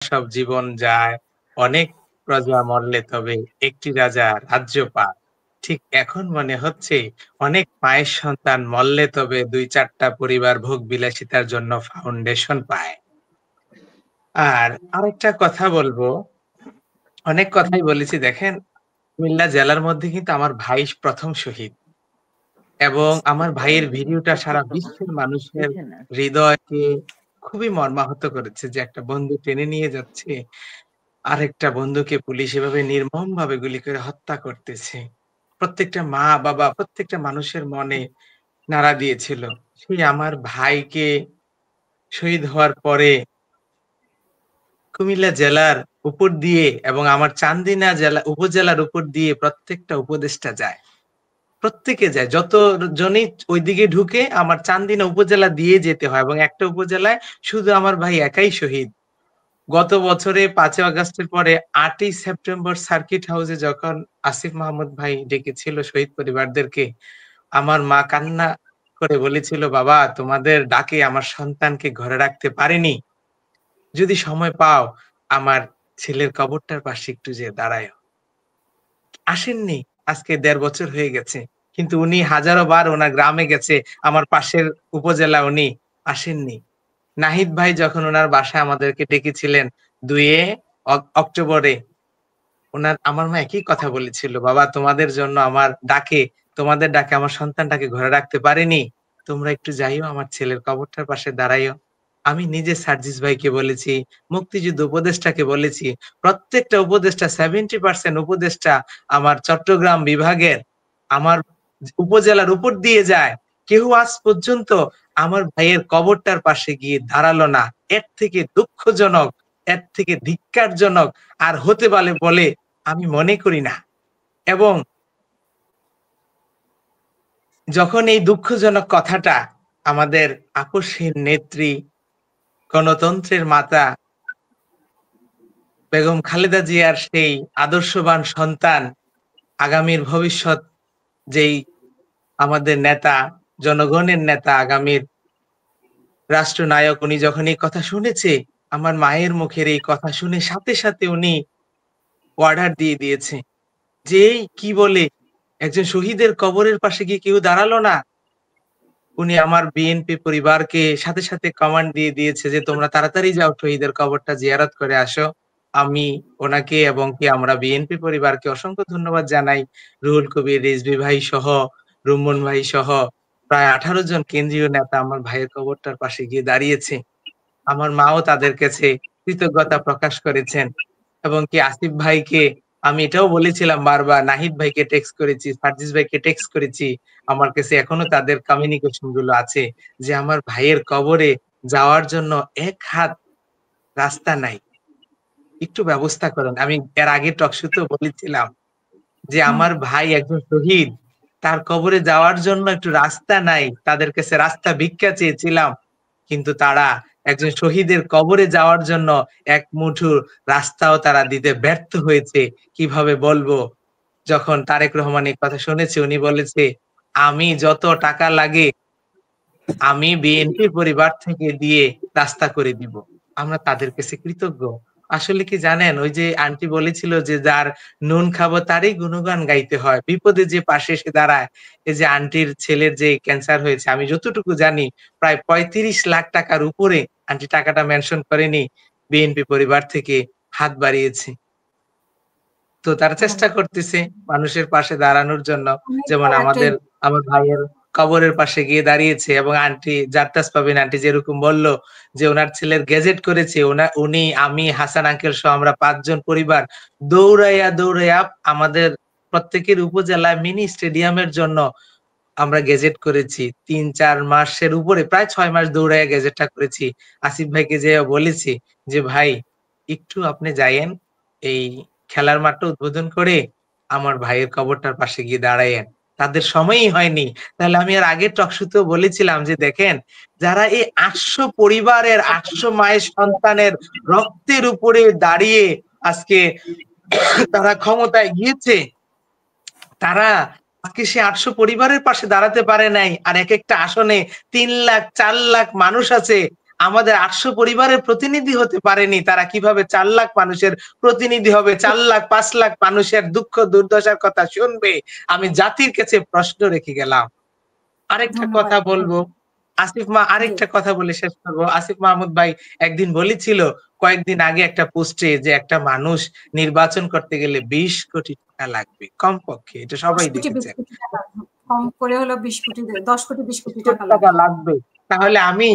সব জীবন যায়, অনেক প্রজা মরলে তবে একটি রাজা রাজ্য পায়। ঠিক এখন মনে হচ্ছে অনেক মায়ের সন্তান মরলে তবে ২-৪ টা পরিবার ভোগ বিলাসিতার জন্য ফাউন্ডেশন পায়। আর আরেকটা কথা বলবো, অনেক কথাই বলেছি দেখেন, কুমিল্লা জেলার মধ্যে কিন্তু আমার ভাই ১ম শহীদ এবং আমার ভাইয়ের ভিডিওটা সারা বিশ্বের মানুষের হৃদয়কে খুবই মর্মাহত করেছে যে একটা বন্ধু টেনে নিয়ে যাচ্ছে আরেকটা বন্ধুকে পুলিশ এভাবে নির্মমভাবে গুলি করে হত্যা করতেছে। প্রত্যেকটা মা-বাবা, প্রত্যেকটা মানুষের মনে নাড়া দিয়েছিল। সেই আমার ভাইকে শহীদ হওয়ার পরে কুমিল্লা জেলার উপর দিয়ে এবং আমার চান্দিনা জেলা উপজেলার উপর দিয়ে প্রত্যেকটা উপদেষ্টা যায়। প্রত্যেকে যায়। যত জনই ঐদিকে ঢুকে আমার চান্দিনা উপজেলা দিয়ে যেতে হয় এবং একটা উপজেলায় শুধু আমার ভাই একাই শহীদ। গত বছরে ৫ই আগস্টের পরে ৮ই সেপ্টেম্বর সার্কিট হাউসে যখন আসিফ মাহমুদ ভাই ডেকেছিল শহীদ পরিবারদেরকে, আমার মা কান্না করে বলেছিল, "বাবা তোমাদের ডাকে আমার সন্তানকে ঘরে রাখতে পারিনি। যদি সময় পাও আমার ছেলের কবরটার পাশে একটু যেয়ে দাঁড়ায়ও।" আসেননি। আজকে ১.৫ বছর হয়ে গেছে। কিন্তু উনি হাজারো বার উনার গ্রামে গেছে। আমার পাশের উপজেলা উনি আসেননি। নাহিদ ভাই যখন উনার বাসায় আমাদেরকে ডেকেছিলেন ২ অক্টোবরে আমার মা একই কথা বলেছিল, "বাবা তোমাদের জন্য তোমাদের ডাকে আমার সন্তানটাকে ঘরে রাখতে পারিনি। তোমরা একটু যাইও আমার ছেলের কবরটার পাশে দাঁড়াইও।" আমি নিজে সার্জিস ভাইকে বলেছি, মুক্তিযুদ্ধ উপদেষ্টাকে বলেছি। প্রত্যেকটা উপদেষ্টা 70% উপদেষ্টা আমার চট্টগ্রাম বিভাগের আমার উপজেলার উপর দিয়ে যায়। কেউ আজ পর্যন্ত আমার ভাইয়ের কবরটার পাশে গিয়ে দাঁড়ালো না। এর থেকে দুঃখজনক, এর থেকে ধিক্কারজনক আর হতে পারে বলে আমি মনে করি না। এবং যখন এই দুঃখজনক কথাটা আমাদের আপসহীন নেত্রী, গণতন্ত্রের মাতা বেগম খালেদা জিয়ার সেই আদর্শবান সন্তান, আগামীর ভবিষ্যৎ যেই আমাদের নেতা, জনগণের নেতা, আগামীর রাষ্ট্রনায়ক উনি যখন এই কথা শুনেছে, আমার মায়ের মুখের এই কথা শুনে সাথে, সাথে উনি অর্ডার দিয়ে দিয়েছে। যে কি বলে একজন শহীদের কবরের পাশে গিয়ে কেউ দাঁড়ালো না। উনি আমার বিএনপি পরিবারকে সাথে, সাথে কমান্ড দিয়ে দিয়েছে যে তোমরা তাড়াতাড়ি যাও শহীদের কবরটা জিয়ারত করে আসো। আমি ওনাকে এবং কি আমরা বিএনপি পরিবারকে অসংখ্য ধন্যবাদ জানাই। রুহুল কবির রিজভী ভাই সহ, রুম্মন ভাই সহ প্রায় ১৮ জন কেন্দ্রীয় নেতা আমার ভাইয়ের কবরটার পাশে গিয়ে দাঁড়িয়েছে। আমার মাও তাদের কাছে কৃতজ্ঞতা প্রকাশ করেছেন এবং কি আসিফ ভাইকে আমি এটাও বলেছিলাম বারবার, নাহিদ ভাইকে টেক্সট করেছি, সার্জিস ভাইকে টেক্সট করেছি। আমার কাছে এখনো তাদের কমিউনিকেশন গুলো আছে যে আমার ভাইয়ের কবরে যাওয়ার জন্য ১ হাত রাস্তা নাই। একটু ব্যবস্থা করেন। আমি এর আগের টকশোতেও বলেছিলাম যে আমার ভাই একজন শহীদ। তার কবরে যাওয়ার জন্য একটু রাস্তা নাই। তাদের কাছে রাস্তা ভিক্ষা চেয়েছিলাম। কিন্তু তারা একজন শহীদের কবরে যাওয়ার জন্য এক মুঠো রাস্তাও তারা দিতে ব্যর্থ হয়েছে। কিভাবে বলবো? যখন তারেক রহমান এই কথা শুনেছে উনি বলেছে, "আমি যত টাকা লাগে আমি বিএনপি পরিবার থেকে দিয়ে রাস্তা করে দিব।" আমরা তাদের কাছে কৃতজ্ঞ। আসলে কি জানেন ওই যে আন্টি বলেছিল যে যার নুন খাবো তারই গুণগান গাইতে হয়। বিপদে যে পাশে এসে দাঁড়ায়। এই যে আন্টির ছেলের যে ক্যান্সার হয়েছে আমি যতটুকু জানি প্রায় ৩৫ লাখ টাকার উপরে আন্টি টাকাটা মেনশন করেনি। বিএনপি পরিবার থেকে হাত বাড়িয়েছে। তো তারা চেষ্টা করতেছে মানুষের পাশে দাঁড়ানোর জন্য। যেমন আমার ভাইয়ের কবরের পাশে গিয়ে দাঁড়িয়েছে এবং আন্টি জারতাস পাবিন আন্টি যেরকম বলল যে উনার ছেলের গেজেট করেছে উনি, আমি, হাসান আঙ্কেল সহ আমরা ৫ জন পরিবার দৌড়াইয়া, দৌড়াইয়া আমাদের প্রত্যেকের উপজেলায় মিনি স্টেডিয়ামের জন্য আমরা গেজেট করেছি। ৩-৪ মাসের উপরে প্রায় ৬ মাস দৌড়াইয়া গেজেটটা করেছি। আসিফ ভাইকে যেয়ে বলেছি যে, "ভাই একটু আপনি যাইয়েন এই খেলার মাঠটা উদ্বোধন করে আমার ভাইয়ের কবরটার পাশে গিয়ে দাঁড়াইয়েন।" তাদের সময়ই হয়নি। তাহলে আমি এর আগের টকশোতেও বলেছিলাম যে, "দেখেন যারা এই ৮০০ পরিবারের ৮০০ মায়ের সন্তানের রক্তের উপরে দাঁড়িয়ে আজকে তারা ক্ষমতায় গিয়েছে তারা আজকে সে ৮০০ পরিবারের পাশে দাঁড়াতে পারে নাই। আর একেকটা আসনে ৩ লাখ ৪ লাখ মানুষ আছে। আমাদের 800 পরিবারের প্রতিনিধি হতে পারেনি, তারা কিভাবে 4 লাখ মানুষের প্রতিনিধি হবে, 4 লাখ 5 লাখ মানুষের দুঃখ দুর্দশার কথা শুনবে? আমি জাতির কাছে প্রশ্ন রেখে গেলাম। আরেকটা ধন্যবাদ। কথা বলবো, আরেকটা কথা বলে শেষ করব। আসিফ মাহমুদ ভাই একদিন বলেছিল কয়েকদিন আগে একটা পোস্টে যে একটা মানুষ নির্বাচন করতে গেলে 20 কোটি টাকা লাগবে কমপক্ষে। এটা 10 সবাই কোটি 20 দেখেছেন। কোটি টাকা, কম করে হলো 20 কোটি, 10 কোটি 20 কোটি 20 টাকা কোটি টাকা লাগবে। লাগবে। তাহলে আমি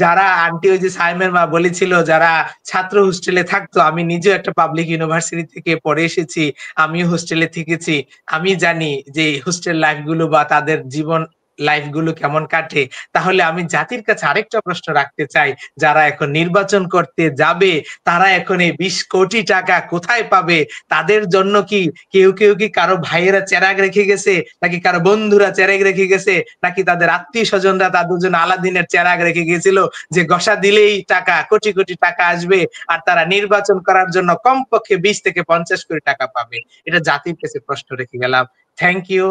যারা আন্টি ওই যে সাইমের মা বলেছিল যারা ছাত্র হোস্টেলে থাকতো, আমি নিজেও একটা পাবলিক ইউনিভার্সিটি থেকে পড়ে এসেছি। আমিও হোস্টেলে থেকেছি। আমি জানি যে হোস্টেল লাইফ গুলো বা তাদের জীবন লাইফ গুলো কেমন কাটে। তাহলে আমি জাতির কাছে আরেকটা প্রশ্ন রাখতে চাই, যারা এখন নির্বাচন করতে যাবে, তারা এখন এই 20 কোটি টাকা কোথায় পাবে? তাদের জন্য কি কেউ কি কারো ভাইয়েরা চেরাগ রেখে গেছে? নাকি কারো বন্ধুরা চেরাগ রেখে গেছে? নাকি তাদের আত্মীয়স্বজনরা তাদের জন্য আলাদিনের চেরাগ রেখে গিয়েছিল যে ঘষা দিলেই টাকা, কোটি কোটি টাকা আসবে আর তারা নির্বাচন করার জন্য কমপক্ষে 20 থেকে 50 কোটি টাকা পাবে? এটা জাতির কাছে প্রশ্ন রেখে গেলাম। Thank you.